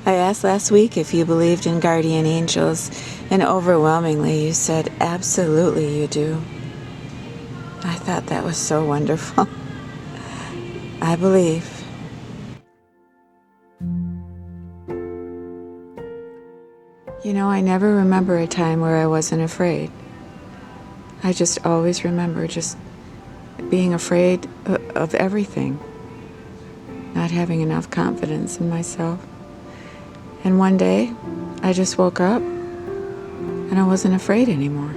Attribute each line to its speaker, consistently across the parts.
Speaker 1: I asked last week if you believed in guardian angels, and overwhelmingly you said absolutely you do. I thought that was so wonderful. I believe. You know, I never remember a time where I wasn't afraid. I just always remember just being afraid of everything, not having enough confidence in myself. And one day, I just woke up and I wasn't afraid anymore.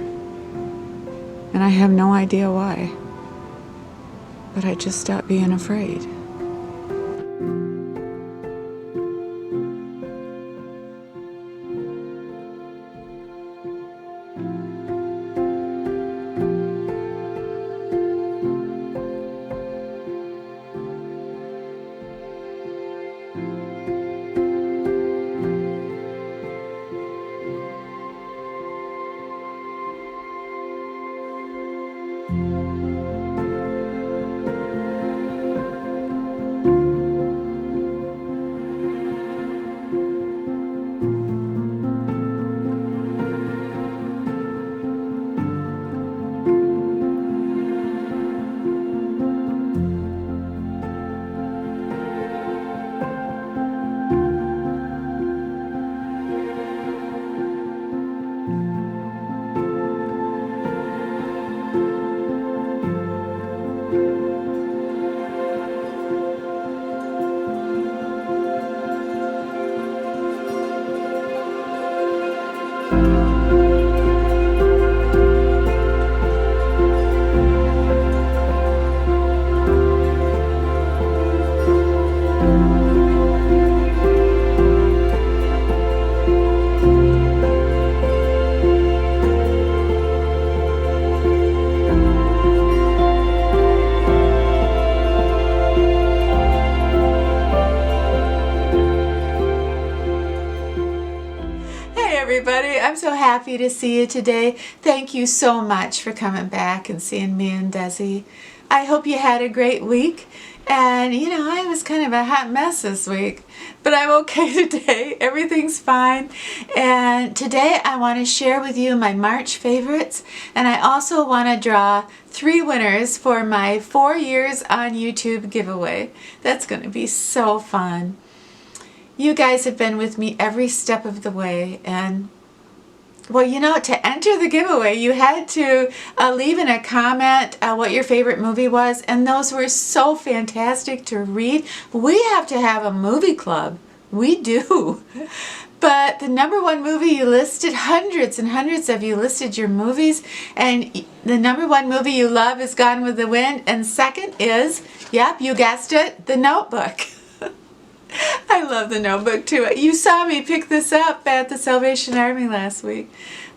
Speaker 1: And I have no idea why, but I just stopped being afraid. Everybody, I'm so happy to see you today. Thank you so much for coming back and seeing me and Desi. I hope you had a great week. And you know, I was kind of a hot mess this week, but I'm okay today. Everything's fine. And today I want to share with you my March favorites, and I also want to draw 3 winners for my 4 years on YouTube giveaway. That's going to be so fun. You guys have been with me every step of the way, and well, you know, to enter the giveaway, you had to leave in a comment what your favorite movie was, and those were so fantastic to read. We have to have a movie club. We do. But the #1 movie you listed, hundreds and hundreds of you listed your movies, and the #1 movie you love is Gone with the Wind, and second is, yep, you guessed it, The Notebook. I love The Notebook too. You saw me pick this up at the Salvation Army last week.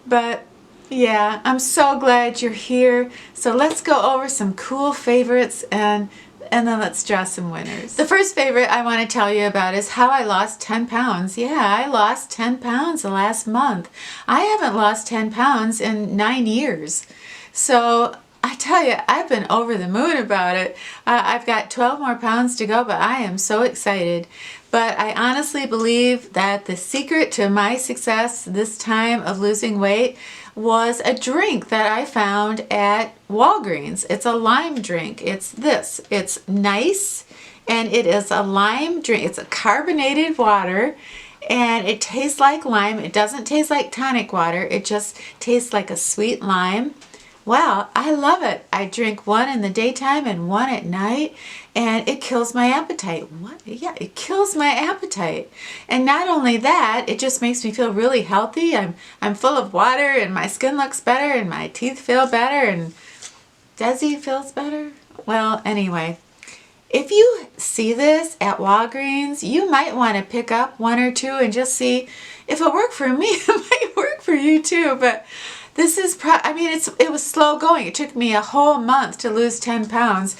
Speaker 1: But yeah, I'm so glad you're here. So let's go over some cool favorites and then let's draw some winners. The first favorite I want to tell you about is how I lost 10 pounds. Yeah, I lost 10 pounds the last month. I haven't lost 10 pounds in 9 years. So I tell you, I've been over the moon about it. I've got 12 more pounds to go, but I am so excited. But I honestly believe that the secret to my success this time of losing weight was a drink that I found at Walgreens. It's a lime drink. It's this. It's nice, and it is a lime drink. It's a carbonated water, and it tastes like lime. It doesn't taste like tonic water. It just tastes like a sweet lime. Well, I love it. I drink one in the daytime and one at night, and it kills my appetite. What? Yeah, it kills my appetite. And not only that, it just makes me feel really healthy. I'm full of water, and my skin looks better, and my teeth feel better, and Desi feels better. Well, anyway, if you see this at Walgreens, you might want to pick up 1 or 2 and just see if it worked for me. It might work for you too, but this is, I mean, it was slow going. It took me a whole month to lose 10 pounds,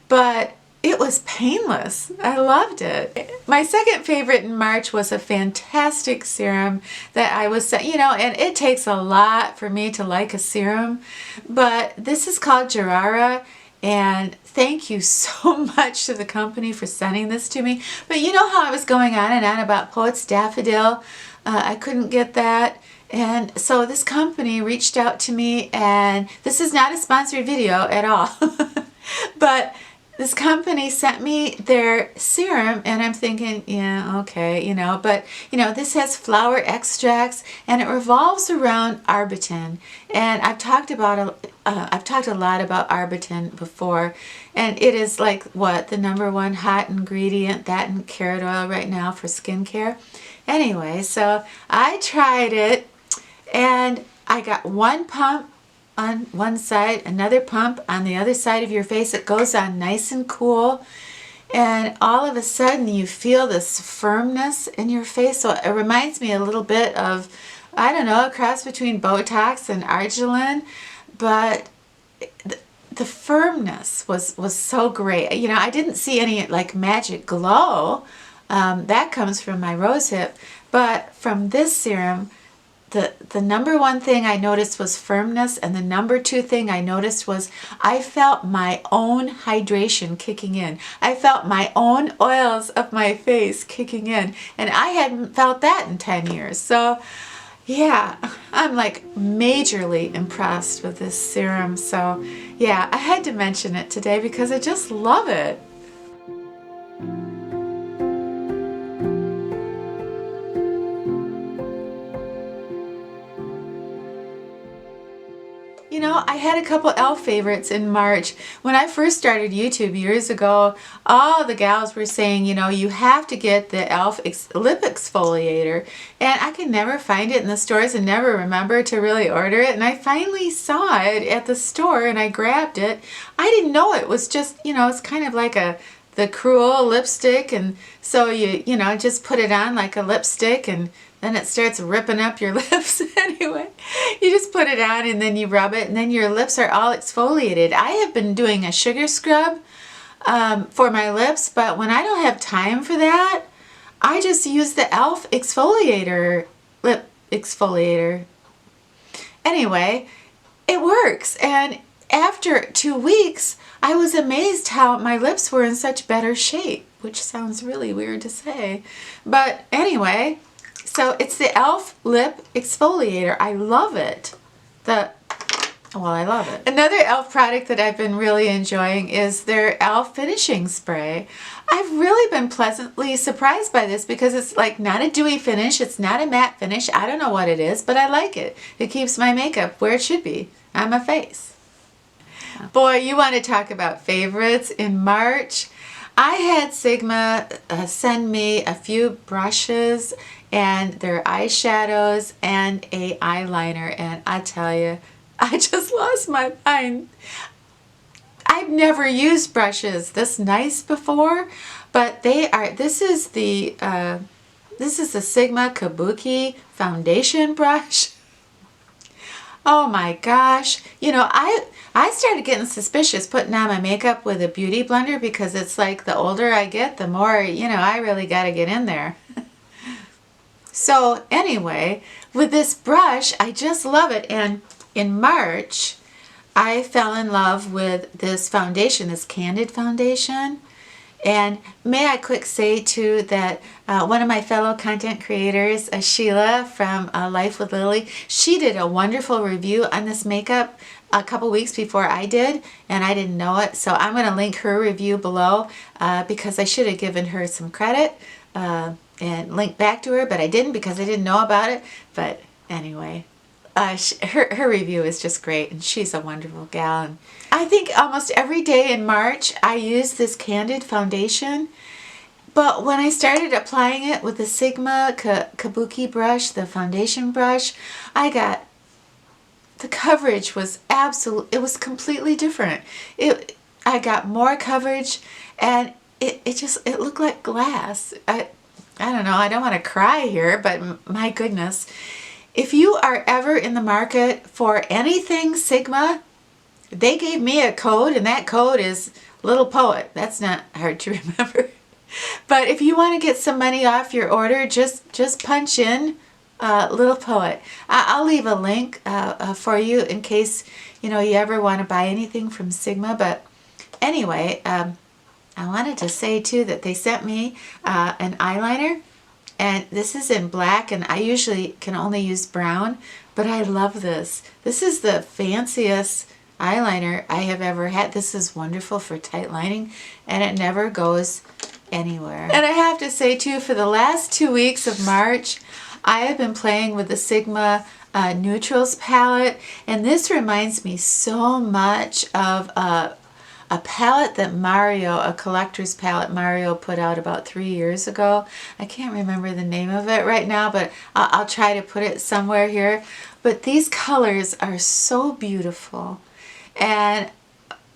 Speaker 1: but it was painless. I loved it. My second favorite in March was a fantastic serum that I was, you know, and it takes a lot for me to like a serum, but this is called JUARA, And thank you so much to the company for sending this to me. But you know how I was going on and on about Poet's Daffodil? I couldn't get that. And so this company reached out to me, and this is not a sponsored video at all. But this company sent me their serum, and I'm thinking, yeah, okay, you know, but you know, this has flower extracts, and it revolves around arbutin. And I've talked a lot about arbutin before, and it is like what, the #1 hot ingredient, that and carrot oil right now for skincare. Anyway, so I tried it, and I got one pump on one side, another pump on the other side of your face. It goes on nice and cool, and all of a sudden you feel this firmness in your face. So it reminds me a little bit of, I don't know, a cross between Botox and Argiline, but the firmness was so great. You know, I didn't see any like magic glow. That comes from my rosehip, but from this serum, the #1 thing I noticed was firmness, and the #2 thing I noticed was I felt my own hydration kicking in. I felt my own oils of my face kicking in, and I hadn't felt that in 10 years. So yeah, I'm like majorly impressed with this serum. So yeah, I had to mention it today because I just love it. You know, I had a couple e.l.f. favorites in March. When I first started YouTube years ago, all the gals were saying, you know, you have to get the e.l.f. lip exfoliator. And I could never find it in the stores and never remember to really order it. And I finally saw it at the store and I grabbed it. I didn't know it was just, you know, it's kind of like the Cruel lipstick. And so you know, just put it on like a lipstick, and then it starts ripping up your lips. Anyway, you just put it on and then you rub it, and then your lips are all exfoliated. I have been doing a sugar scrub for my lips, but when I don't have time for that, I just use the e.l.f. exfoliator, lip exfoliator. Anyway, it works. And after 2 weeks, I was amazed how my lips were in such better shape, which sounds really weird to say. But anyway, so it's the e.l.f. lip exfoliator. I love it. I love it. Another e.l.f. product that I've been really enjoying is their e.l.f. finishing spray. I've really been pleasantly surprised by this because it's like not a dewy finish. It's not a matte finish. I don't know what it is, but I like it. It keeps my makeup where it should be, on my face. Boy, you want to talk about favorites. In March, I had Sigma send me a few brushes and their eyeshadows and a eyeliner, and I tell you, I just lost my mind. I've never used brushes this nice before, but they are, this is the Sigma Kabuki foundation brush. Oh my gosh. You know, I started getting suspicious putting on my makeup with a beauty blender because it's like the older I get, the more, you know, I really got to get in there. So anyway, with this brush, I just love it. And in March, I fell in love with this foundation, this Candid foundation. And may I quick say too that one of my fellow content creators, Sheila from Life with Lily, she did a wonderful review on this makeup a couple weeks before I did, and I didn't know it. So I'm going to link her review below because I should have given her some credit and link back to her, but I didn't because I didn't know about it. But anyway, her review is just great, and she's a wonderful gal. And I think almost every day in March I use this Candid foundation, but when I started applying it with the Sigma Kabuki brush, the foundation brush, the coverage was it was completely different. I got more coverage, and it looked like glass. I don't know, I don't want to cry here, but my goodness. If you are ever in the market for anything Sigma, they gave me a code, and that code is LittlePoet. That's not hard to remember. But if you want to get some money off your order, just punch in LittlePoet. I'll leave a link for you in case you ever want to buy anything from Sigma. But anyway, I wanted to say too that they sent me an eyeliner, and this is in black, and I usually can only use brown, but I love this. This is the fanciest eyeliner I have ever had. This is wonderful for tight lining, and it never goes anywhere. And I have to say too, for the last 2 weeks of March, I have been playing with the Sigma Neutrals palette, and this reminds me so much of a palette that Mario, a collector's palette Mario put out about 3 years ago. I can't remember the name of it right now, but I'll try to put it somewhere here. But these colors are so beautiful, and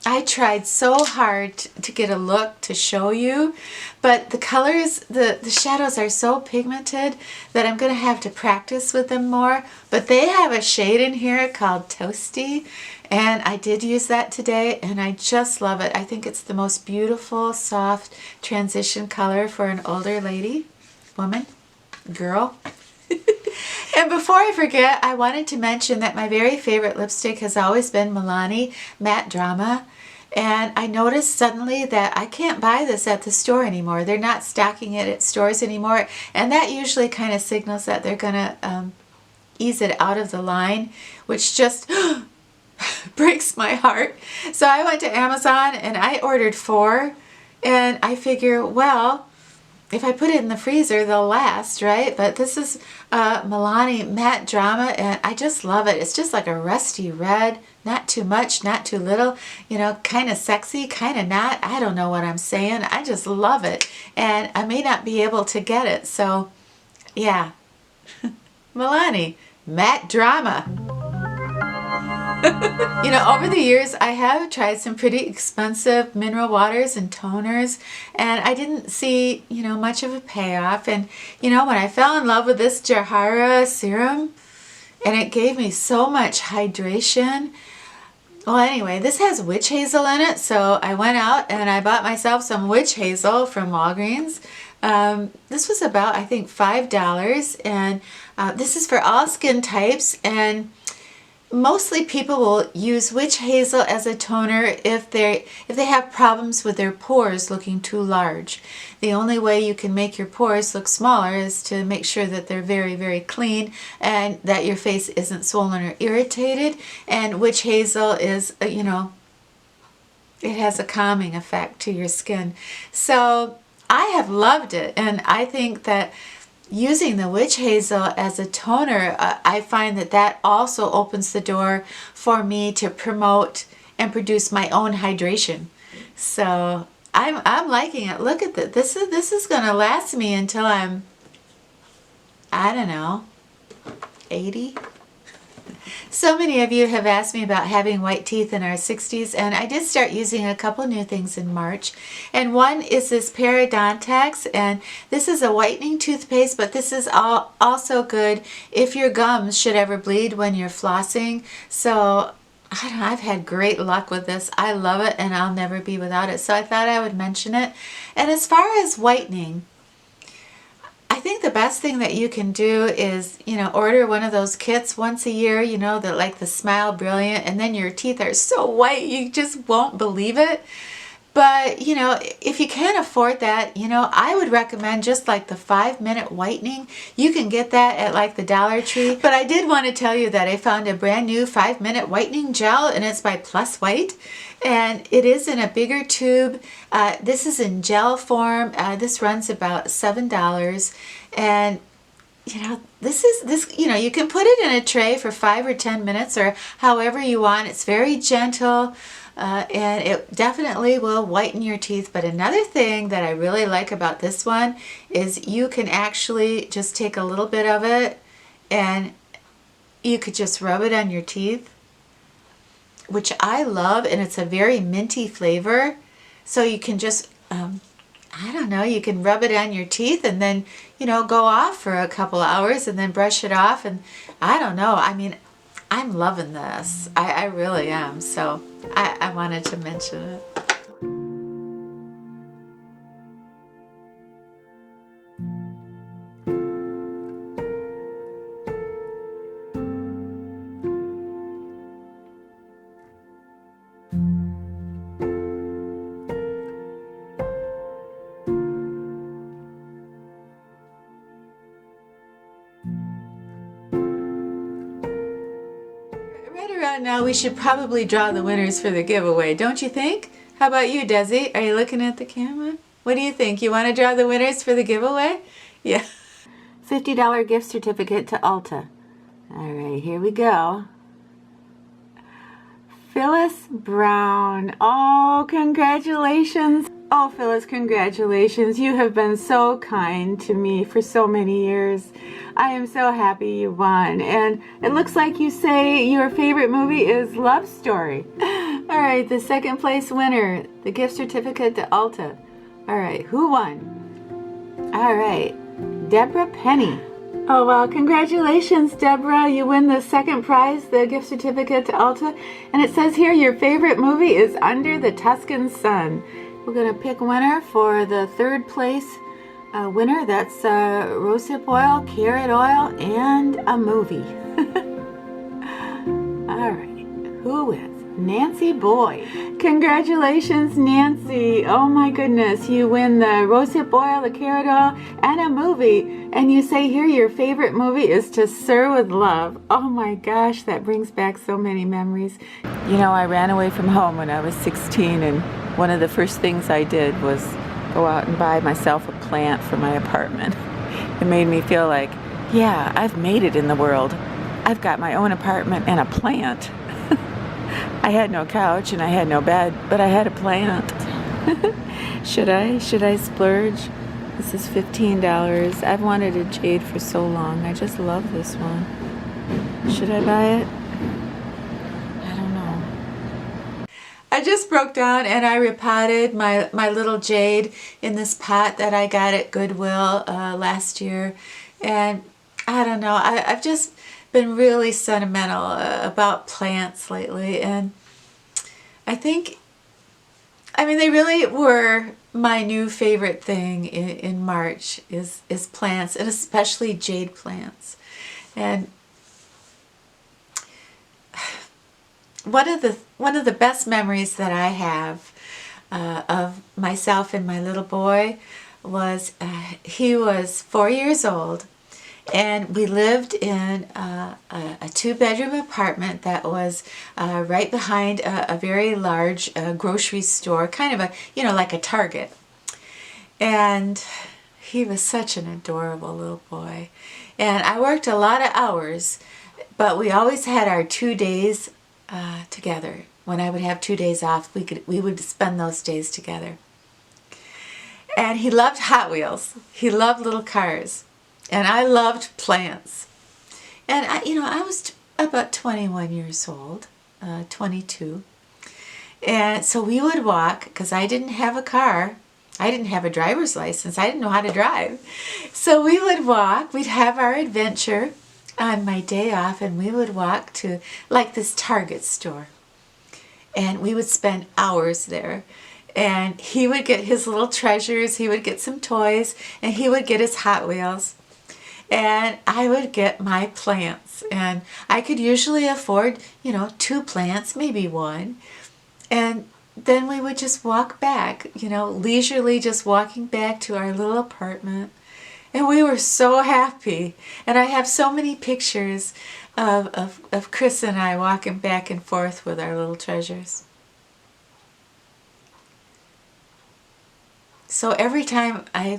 Speaker 1: I tried so hard to get a look to show you, but the colors, the shadows are so pigmented that I'm going to have to practice with them more. But they have a shade in here called Toasty, and I did use that today, and I just love it. I think it's the most beautiful, soft transition color for an older lady, woman, girl. And before I forget, I wanted to mention that my very favorite lipstick has always been Milani Matte Drama. And I noticed suddenly that I can't buy this at the store anymore. They're not stocking it at stores anymore. And that usually kind of signals that they're going to ease it out of the line, which just breaks my heart. So I went to Amazon and I ordered 4. And I figure, well, if I put it in the freezer, they'll last, right? But this is Milani Matte Drama, and I just love it. It's just like a rusty red, not too much, not too little, you know, kind of sexy, kind of not. I don't know what I'm saying. I just love it, and I may not be able to get it, so yeah. Milani Matte Drama. You know, over the years, I have tried some pretty expensive mineral waters and toners, and I didn't see, you know, much of a payoff. And, you know, when I fell in love with this JUARA Serum, and it gave me so much hydration. Well, anyway, this has witch hazel in it, so I went out and I bought myself some witch hazel from Walgreens. This was about, I think, $5, and this is for all skin types, and mostly people will use witch hazel as a toner if they have problems with their pores looking too large. The only way you can make your pores look smaller is to make sure that they're very, very clean and that your face isn't swollen or irritated. And witch hazel is, you know, it has a calming effect to your skin. So I have loved it, and I think that using the witch hazel as a toner, I find that that also opens the door for me to promote and produce my own hydration. So I'm liking it. Look at that. This is going to last me until I'm, I don't know, 80. So many of you have asked me about having white teeth in our 60s, and I did start using a couple new things in March. And one is this Parodontax, and this is a whitening toothpaste, but this is also good if your gums should ever bleed when you're flossing. So I don't know, I've had great luck with this. I love it, and I'll never be without it. So I thought I would mention it. And as far as whitening, I think the best thing that you can do is, you know, order one of those kits once a year, you know, that like the Smile Brilliant, and then your teeth are so white you just won't believe it. But, you know, if you can't afford that, you know, I would recommend just like the 5-minute whitening. You can get that at like the Dollar Tree. But I did want to tell you that I found a brand new 5-minute whitening gel, and it's by Plus White. And it is in a bigger tube. This is in gel form. This runs about $7. And you know, you know, you can put it in a tray for 5 or 10 minutes or however you want. It's very gentle. And it definitely will whiten your teeth. But another thing that I really like about this one is you can actually just take a little bit of it and you could just rub it on your teeth, which I love, and it's a very minty flavor. So you can just, I don't know, you can rub it on your teeth and then, you know, go off for a couple hours and then brush it off. And I don't know, I mean, I'm loving this. I really am. So I wanted to mention it. Now we should probably draw the winners for the giveaway, don't you think? How about you, Desi? Are you looking at the camera? What do you think? You want to draw the winners for the giveaway? Yeah. $50 gift certificate to Ulta. All right, here we go. Phyllis Brown. Oh, congratulations. Oh, Phyllis, congratulations. You have been so kind to me for so many years. I am so happy you won. And it looks like you say your favorite movie is Love Story. All right, the second place winner, the gift certificate to Ulta. All right, who won? All right, Deborah Penny. Oh, well, congratulations, Deborah. You win the second prize, the gift certificate to Ulta. And it says here your favorite movie is Under the Tuscan Sun. We're going to pick winner for the third place winner. That's rosehip oil, carrot oil, and a movie. All right, who is? Nancy Boyd. Congratulations, Nancy. Oh my goodness, you win the rosehip oil, the carrot oil, and a movie. And you say here your favorite movie is To Sir with Love. Oh my gosh, that brings back so many memories. You know, I ran away from home when I was 16, and one of the first things I did was go out and buy myself a plant for my apartment. It made me feel like, yeah, I've made it in the world. I've got my own apartment and a plant. I had no couch and I had no bed, but I had a plant. Should I splurge? This is $15. I've wanted a jade for so long. I just love this one. Should I buy it? I don't know. I just broke down and I repotted my little jade in this pot that I got at Goodwill last year. And I don't know, I've just been really sentimental about plants lately, and I mean they really were my new favorite thing in March is plants, and especially jade plants. And one of the best memories that I have of myself and my little boy was he was 4 years old. And we lived in a two-bedroom apartment that was right behind a very large grocery store, kind of a, you know, like a Target. And he was such an adorable little boy. And I worked a lot of hours, but we always had our 2 days together. When I would have 2 days off, we would spend those days together. And he loved Hot Wheels. He loved little cars. And I loved plants. And I was about 21 years old, 22. And so we would walk, because I didn't have a car. I didn't have a driver's license. I didn't know how to drive. So we would walk. We'd have our adventure on my day off, and we would walk to like this Target store. And we would spend hours there. And he would get his little treasures. He would get some toys, and he would get his Hot Wheels. And I would get my plants, and I could usually afford, 2 plants, maybe 1. And then we would just walk back, leisurely just walking back to our little apartment. And we were so happy. And I have so many pictures of Chris and I walking back and forth with our little treasures. So every time I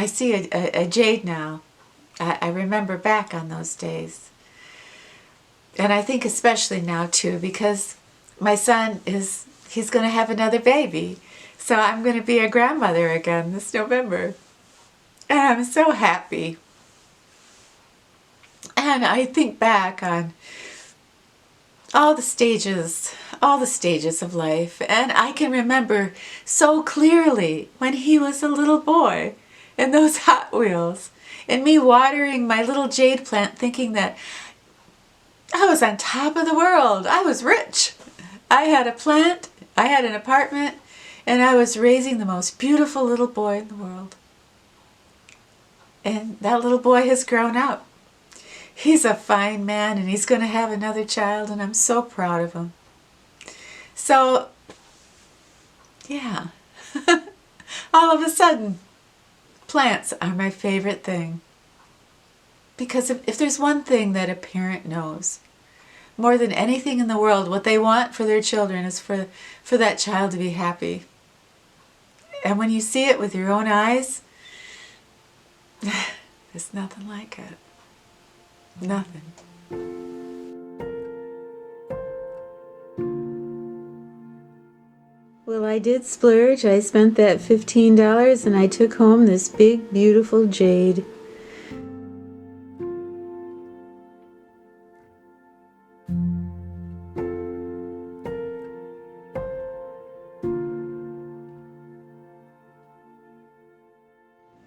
Speaker 1: see a jade now, I remember back on those days. And I think especially now too, because my son he's going to have another baby. So I'm going to be a grandmother again this November. And I'm so happy. And I think back on all the stages of life. And I can remember so clearly when he was a little boy and those Hot Wheels. And me watering my little jade plant thinking that I was on top of the world. I was rich. I had a plant, I had an apartment, and I was raising the most beautiful little boy in the world. And that little boy has grown up. He's a fine man, and he's going to have another child, and I'm so proud of him. So, yeah. All of a sudden, plants are my favorite thing. Because if there's one thing that a parent knows, more than anything in the world, what they want for their children is for that child to be happy. And when you see it with your own eyes, there's nothing like it. Nothing. Well, I did splurge. I spent that $15 and I took home this big, beautiful jade.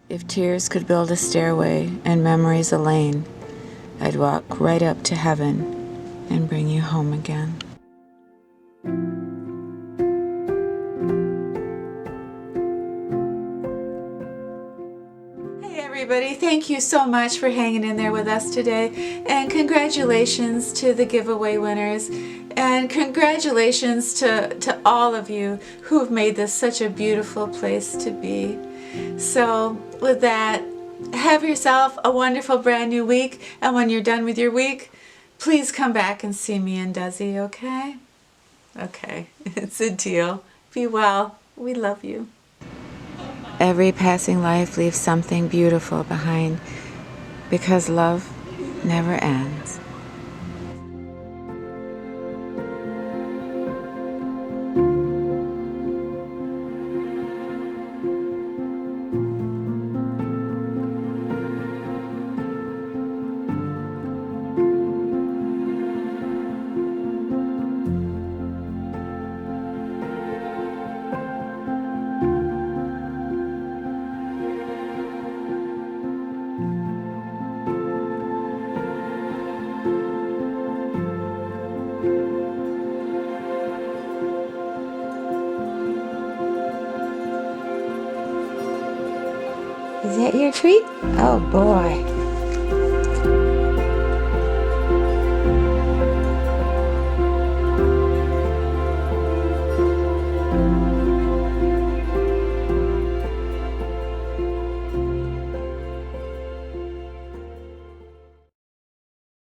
Speaker 1: If tears could build a stairway and memories a lane, I'd walk right up to heaven and bring you home again. Hey everybody, thank you so much for hanging in there with us today, and congratulations to the giveaway winners, and congratulations to all of you who've made this such a beautiful place to be. So with that, have yourself a wonderful brand new week, and when you're done with your week, please come back and see me and Desi, okay? Okay, it's a deal. Be well. We love you. Every passing life leaves something beautiful behind, because love never ends. Is that your treat? Oh boy.